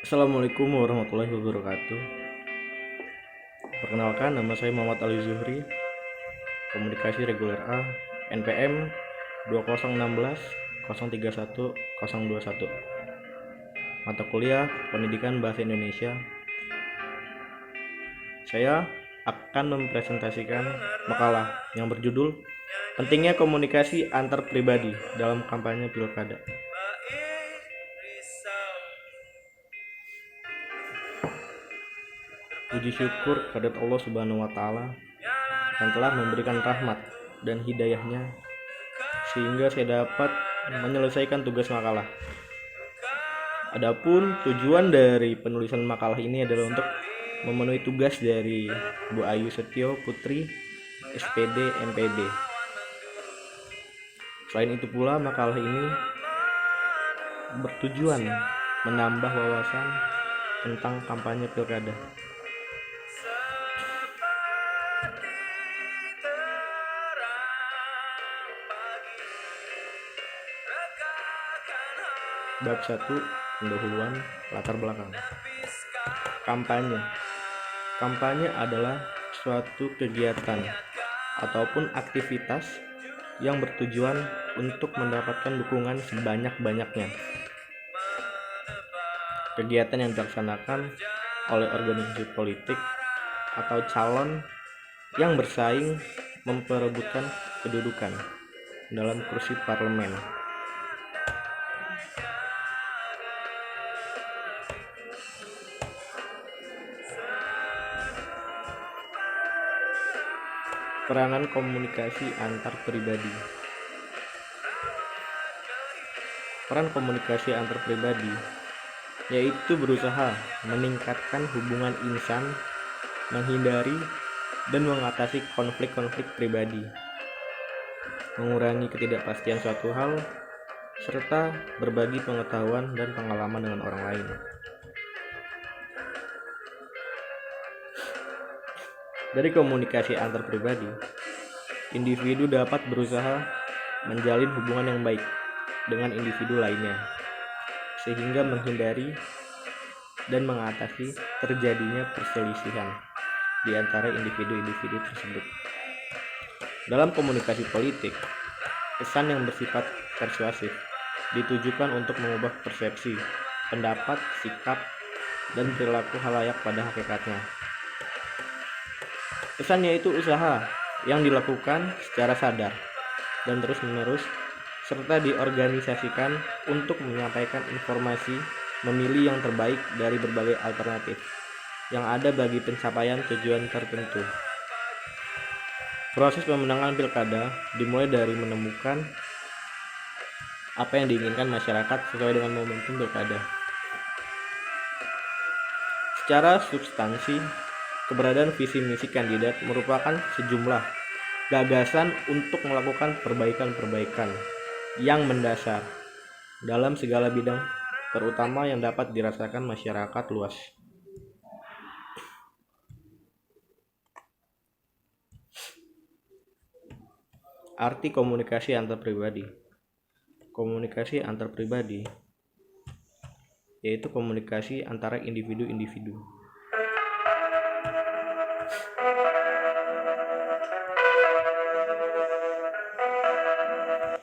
Assalamualaikum warahmatullahi wabarakatuh. Perkenalkan, nama saya Muhammad Ali Zuhri, komunikasi reguler A, NPM 2016 031 021. Mata kuliah Pendidikan Bahasa Indonesia. Saya akan mempresentasikan makalah yang berjudul Pentingnya Komunikasi Antar Pribadi dalam Kampanye Pilkada. Puji syukur kehadirat Allah Subhanahu wa Ta'ala yang telah memberikan rahmat dan hidayahnya sehingga saya dapat menyelesaikan tugas makalah. Adapun tujuan dari penulisan makalah ini adalah untuk memenuhi tugas dari Bu Ayu Setio Putri, SPD MPD. Selain itu pula, makalah ini bertujuan menambah wawasan tentang kampanye pilkada. Bab 1, pendahuluan latar belakang. Kampanye. Kampanye adalah suatu kegiatan ataupun aktivitas yang bertujuan untuk mendapatkan dukungan sebanyak-banyaknya. Kegiatan yang dilaksanakan oleh organisasi politik atau calon yang bersaing memperebutkan kedudukan dalam kursi parlemen. Peranan komunikasi antar pribadi. Peran komunikasi antar pribadi yaitu berusaha meningkatkan hubungan insan, menghindari dan mengatasi konflik-konflik pribadi, mengurangi ketidakpastian suatu hal, serta berbagi pengetahuan dan pengalaman dengan orang lain. Dari komunikasi antar pribadi, individu dapat berusaha menjalin hubungan yang baik dengan individu lainnya, sehingga menghindari dan mengatasi terjadinya perselisihan di antara individu-individu tersebut. Dalam komunikasi politik, pesan yang bersifat persuasif ditujukan untuk mengubah persepsi, pendapat, sikap, dan perilaku khalayak pada hakikatnya. Pesannya itu usaha yang dilakukan secara sadar dan terus-menerus serta diorganisasikan untuk menyampaikan informasi, memilih yang terbaik dari berbagai alternatif yang ada bagi pencapaian tujuan tertentu. Proses pemenangan pilkada dimulai dari menemukan apa yang diinginkan masyarakat sesuai dengan momentum pilkada. Secara substansi, keberadaan visi misi kandidat merupakan sejumlah gagasan untuk melakukan perbaikan-perbaikan yang mendasar dalam segala bidang, terutama yang dapat dirasakan masyarakat luas. Arti komunikasi antar pribadi. Komunikasi antar pribadi yaitu komunikasi antara individu-individu.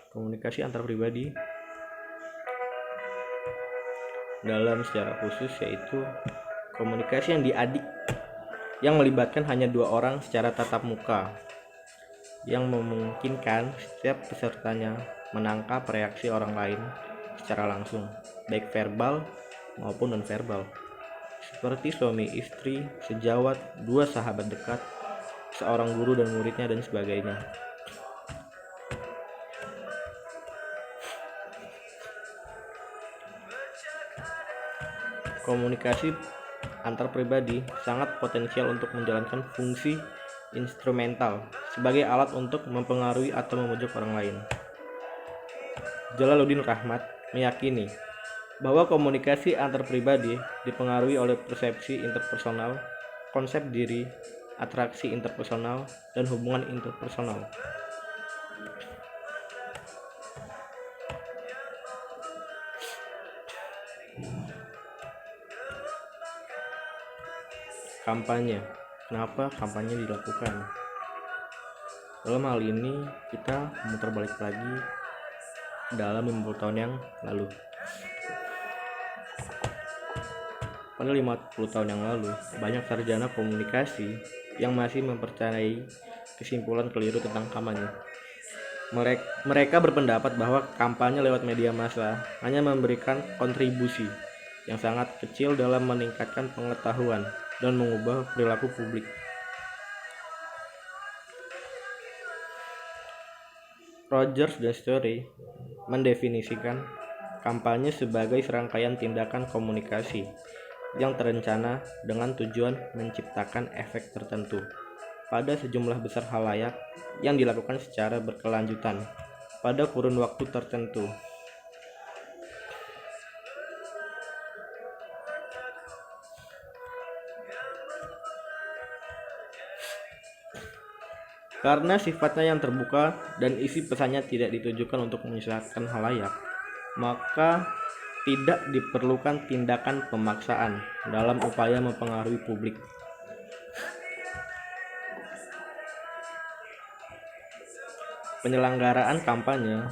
Komunikasi antar pribadi dalam secara khusus yaitu komunikasi yang melibatkan hanya dua orang secara tatap muka, yang memungkinkan setiap pesertanya menangkap reaksi orang lain secara langsung, baik verbal maupun nonverbal, seperti suami istri, sejawat, dua sahabat dekat, seorang guru dan muridnya, dan sebagainya. Komunikasi antar pribadi sangat potensial untuk menjalankan fungsi instrumental sebagai alat untuk mempengaruhi atau memujuk orang lain. Jalaluddin Rahmat meyakini bahwa komunikasi antar pribadi dipengaruhi oleh persepsi interpersonal, konsep diri, atraksi interpersonal, dan hubungan interpersonal. kampanye. Kenapa kampanye dilakukan? Dalam hal ini kita memutar balik lagi dalam 50 tahun yang lalu. Pada 50 tahun yang lalu, banyak sarjana komunikasi yang masih mempercayai kesimpulan keliru tentang kampanye. Mereka berpendapat bahwa kampanye lewat media massa hanya memberikan kontribusi yang sangat kecil dalam meningkatkan pengetahuan dan mengubah perilaku publik. Rogers dan Story mendefinisikan kampanye sebagai serangkaian tindakan komunikasi yang terencana dengan tujuan menciptakan efek tertentu pada sejumlah besar khalayak yang dilakukan secara berkelanjutan pada kurun waktu tertentu. Karena sifatnya yang terbuka dan isi pesannya tidak ditujukan untuk menyesatkan khalayak, maka tidak diperlukan tindakan pemaksaan dalam upaya mempengaruhi publik. Penyelenggaraan kampanye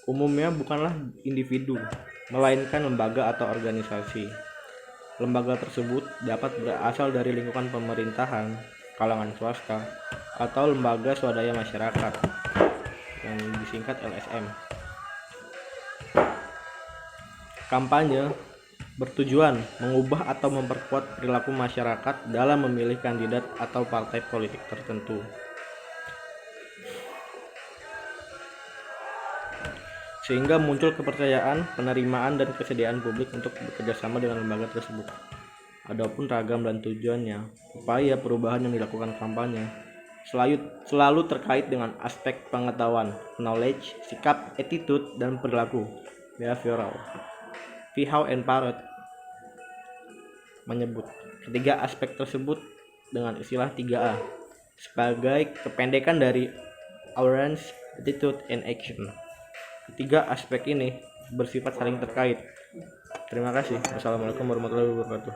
umumnya bukanlah individu, melainkan lembaga atau organisasi. Lembaga tersebut dapat berasal dari lingkungan pemerintahan, kalangan swasta, atau lembaga swadaya masyarakat yang disingkat LSM. Kampanye bertujuan mengubah atau memperkuat perilaku masyarakat dalam memilih kandidat atau partai politik tertentu. Sehingga muncul kepercayaan, penerimaan, dan kesediaan publik untuk bekerjasama dengan lembaga tersebut. Adapun ragam dan tujuannya, upaya perubahan yang dilakukan kampanye selalu terkait dengan aspek pengetahuan, knowledge, sikap, attitude, dan perilaku, behavioral. Howe and Parrott menyebut ketiga aspek tersebut dengan istilah 3A sebagai kependekan dari Awareness, Attitude, and Action. Ketiga aspek ini bersifat saling terkait. Terima kasih. Wassalamualaikum warahmatullahi wabarakatuh.